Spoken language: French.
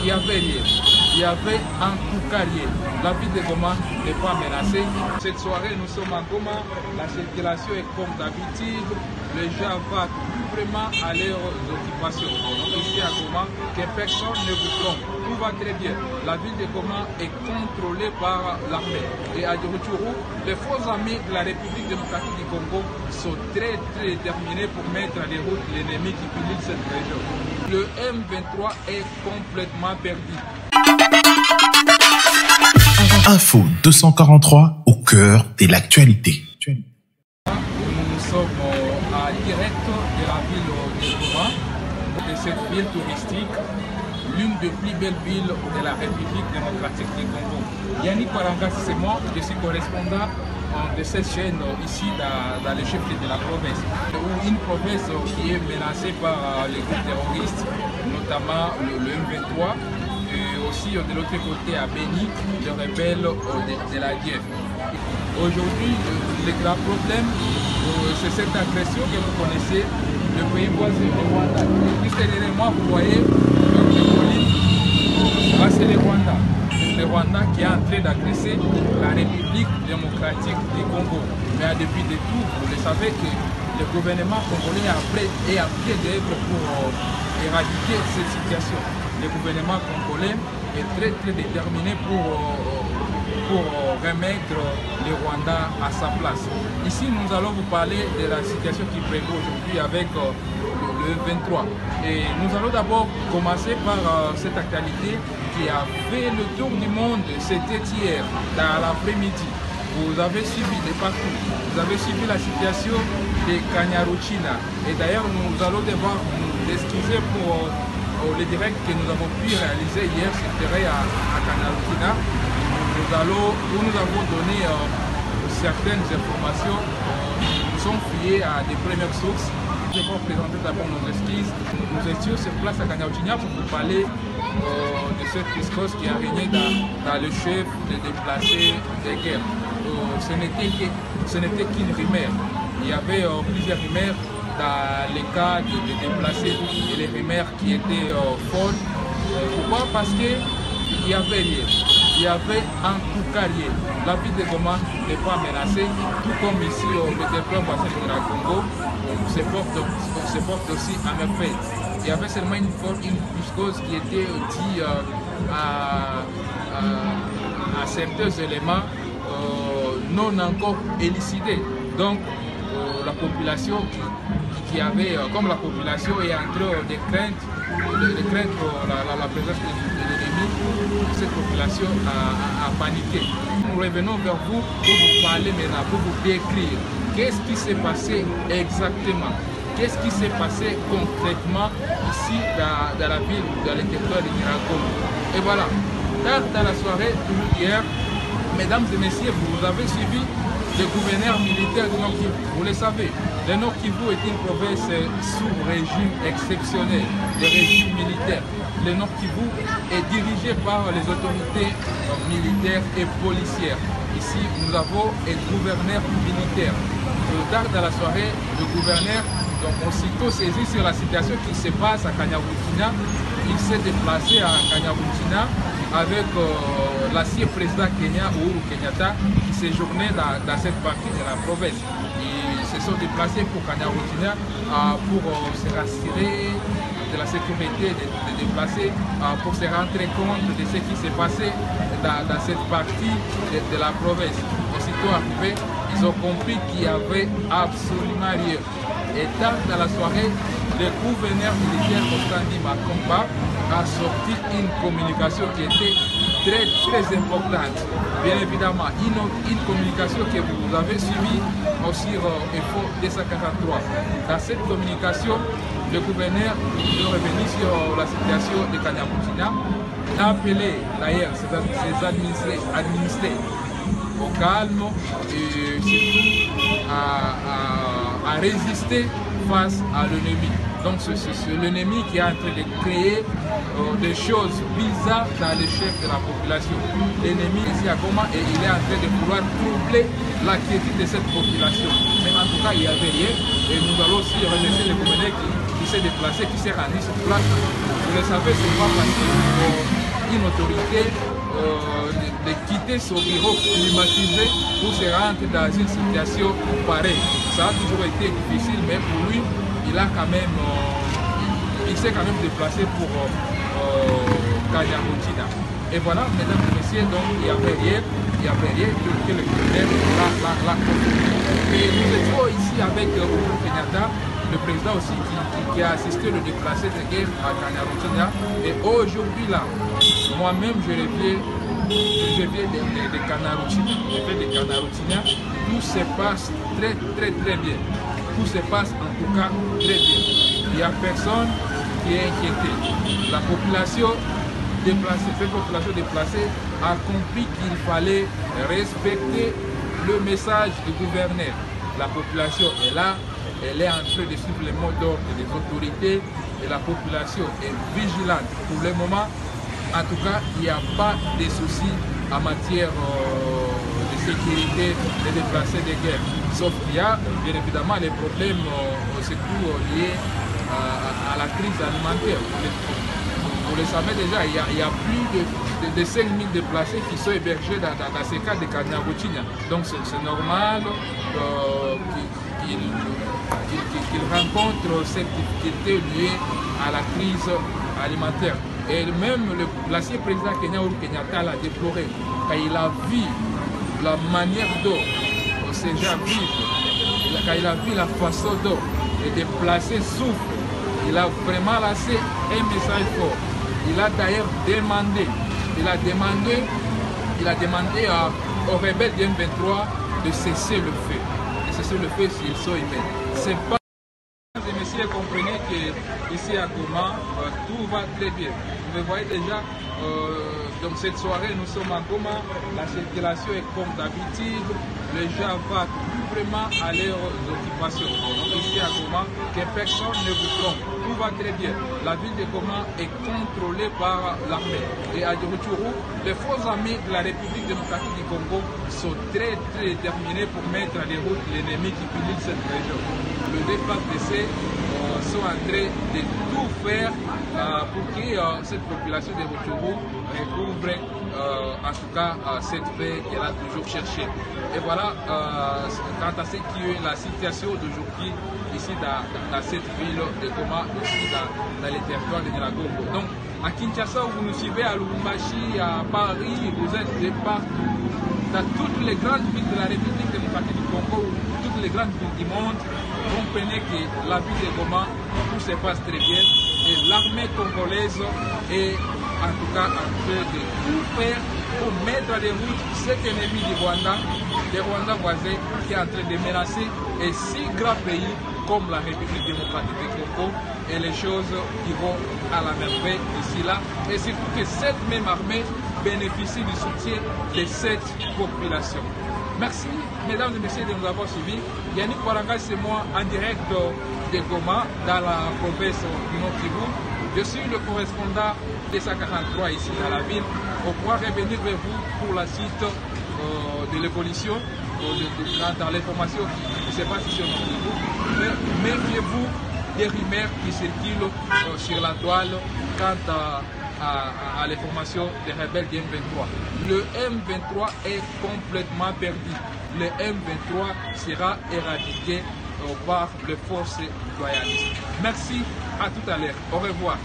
il y avait rien. Il y avait en tout cas rien. La ville de Goma n'est pas menacée. Cette soirée, nous sommes à Goma. La circulation est comme d'habitude. Les gens vont plus vraiment à leurs occupations. Donc ici à Goma, que personne ne vous trompe. Tout va très bien. La ville de Goma est contrôlée par l'armée. Et à Djouroutchourou, les faux amis de la République démocratique du Congo sont très déterminés pour mettre à les routes l'ennemi qui pilule cette région. Le M23 est complètement perdu. Info 243 au cœur de l'actualité. Nous sommes à direct de la ville de Goma, de cette ville touristique, l'une des plus belles villes de la République démocratique du Congo. Yannick Parangas, c'est moi, je suis correspondant de cette chaîne ici dans le chef de la province. Une province qui est menacée par les groupes terroristes, notamment le M23. Et aussi de l'autre côté à Béni, les rebelles de la guerre. Aujourd'hui, le grand problème, c'est cette agression que vous connaissez, le pays voisin du Rwanda. Juste derrière moi, vous voyez les collines, là c'est le Rwanda. C'est le Rwanda qui est en train d'agresser la République démocratique du Congo. Mais depuis de tout, vous le savez que le gouvernement congolais est à pied d'œuvre pour éradiquer cette situation. Le gouvernement congolais est très déterminé pour remettre le Rwanda à sa place. Ici, nous allons vous parler de la situation qui prévaut aujourd'hui avec le 23. Et nous allons d'abord commencer par cette actualité qui a fait le tour du monde. C'était hier, dans l'après-midi. Vous avez suivi de partout. Vous avez suivi la situation de Kanyaruchinya. Et d'ailleurs, nous allons devoir nous excuser pour le direct que nous avons pu réaliser hier, c'était à Kanyaruchinya, où nous avons donné certaines informations. Nous sommes fiés à des premières sources. Je vais vous présenter d'abord nos excuses. Nous étions sur place à Kanyaruchinya pour vous parler de cette discours qui a régné dans le chef des déplacés des guerres. Ce n'était qu'une rumeur. Il y avait plusieurs rumeurs dans les cas de déplacés et les rumeurs qui étaient folles. Pourquoi? Parce qu'il y avait rien. Il y avait en tout cas rien. La ville de Goma n'est pas menacée, tout comme ici le développement voisin de la Congo se porte aussi à merveille. Il y avait seulement une chose qui était dit à certains éléments non encore élucidés. Donc la population qui avait, comme la population est en train de craindre la présence de l'ennemi, cette population a paniqué. Nous revenons vers vous pour vous parler maintenant, pour vous décrire qu'est-ce qui s'est passé exactement, qu'est-ce qui s'est passé concrètement ici dans la ville, dans le territoire de Nyiragongo. Et voilà, tard dans la soirée, hier, mesdames et messieurs, vous avez suivi le gouverneur militaire du Nord Kivu. Vous le savez, le Nord Kivu est une province sous régime exceptionnel, le régime militaire. Le Nord Kivu est dirigé par les autorités militaires et policières. Ici, nous avons un gouverneur militaire. Tard dans la soirée, le gouverneur, donc aussitôt saisi sur la situation qui se passe à Kanyaruchinya, il s'est déplacé à Kanyaruchinya avec l'ancien président Kenya, Uhuru Kenyatta, qui séjournait dans cette partie de la province. Ils se sont déplacés pour Kanyaruchinya pour se rassurer de la sécurité des déplacés, pour se rendre compte de ce qui s'est passé dans cette partie de la province. Aussitôt arrivés, ils ont compris qu'il n'y avait absolument rien. Et tard dans la soirée, le gouverneur militaire Kostandi Makomba a sorti une communication qui était très importante. Bien évidemment, une communication que vous avez suivie sur Info 243. Dans cette communication, le gouverneur est revenu sur la situation de Kanyaruchinya. Il a appelé d'ailleurs ses administrés au calme et surtout à résister face à l'ennemi. Donc c'est l'ennemi qui est en train de créer des choses bizarres dans les chefs de la population. L'ennemi ici à Goma et il est en train de vouloir troubler la quiétude de cette population. Mais en tout cas, il n'y avait rien et nous allons aussi remercier le gouverneur qui s'est déplacé, qui s'est rendu sur place. Vous le savez, c'est pas facile autorités de quitter son bureau climatisé pour se rendre dans une situation pareille. Ça a toujours été difficile, mais pour lui, il s'est quand même déplacé pour Kanyaruchinya. Et voilà, mesdames et messieurs, donc il n'y avait rien que le colonel l'a confirmé. Et nous étions ici avec Uhuru Kenyatta, le président aussi qui a assisté le déplacé de guerre à Kanyaruchinya. Et aujourd'hui là, moi-même je viens de Kanyaruchinya. Tout se passe très bien. Tout se passe en tout cas très bien. Il n'y a personne qui est inquiété. La population déplacée, cette population déplacée a compris qu'il fallait respecter le message du gouverneur. La population est là, elle est en train de suivre les mots d'ordre des autorités et la population est vigilante. Pour le moment, en tout cas, il n'y a pas de soucis en matière de sécurité des déplacés de guerre. Sauf qu'il y a bien évidemment les problèmes surtout liés à la crise alimentaire. Vous le savez déjà, il y a plus de 5000 déplacés qui sont hébergés dans ces cas de Kanyaruchinya. Donc c'est normal qu'ils rencontrent cette difficulté liée à la crise alimentaire. Et même l'ancien président Uhuru Kenyatta l'a déploré quand il a vu la manière dont ces gens vivent, quand il a vu la façon dont les déplacés souffrent. Il a vraiment lancé un message fort. Il a d'ailleurs demandé, aux rebelles du M23 de cesser le feu. De cesser le feu s'ils sont humains. C'est pas, mesdames et messieurs, comprenez qu'ici à Goma, tout va très bien. Vous voyez déjà, donc cette soirée, nous sommes à Goma, la circulation est comme d'habitude, les gens vont vraiment à leurs occupations. Donc ici à Goma, que personne ne vous trompe, tout va très bien. La ville de Goma est contrôlée par l'armée. Et à Rutshuru, les faux amis de la République démocratique du Congo sont très déterminés pour mettre à les routes l'ennemi qui pilule cette région. Le DFDC sont en train de tout faire pour que cette population de Rutshuru recouvre en tout cas cette paix qu'elle a toujours cherchée. Et voilà, quant à ce qui est la situation d'aujourd'hui ici dans cette ville de Goma, aussi dans les territoires de Nyiragongo. Donc à Kinshasa, vous nous suivez, à Lubumbashi, à Paris, vous êtes de partout. Dans toutes les grandes villes de la République démocratique du Congo, toutes les grandes villes du monde, comprenez que la ville de Goma, tout se passe très bien et l'armée congolaise est en tout cas en train de tout faire pour mettre à des routes cet ennemi du Rwanda, des Rwandais voisins qui est en train de menacer un si grand pays comme la République démocratique du Congo, et les choses iront à la merveille ici là, et surtout que cette même armée bénéficie du soutien de cette population. Merci mesdames et messieurs de nous avoir suivis. Yannick Waranga, c'est moi en direct de Goma dans la province du Nord-Kivu. Je suis le correspondant des 143 ici dans la ville. On pourra revenir vers vous pour la suite de l'évolution dans l'information qui se passe ici au Nord-Kivu. Mais méfiez-vous des rumeurs qui circulent sur la toile quant à l'information des rebelles du M23. Le M23 est complètement perdu. Le M23 sera éradiqué par les forces loyalistes. Merci, à tout à l'heure. Au revoir.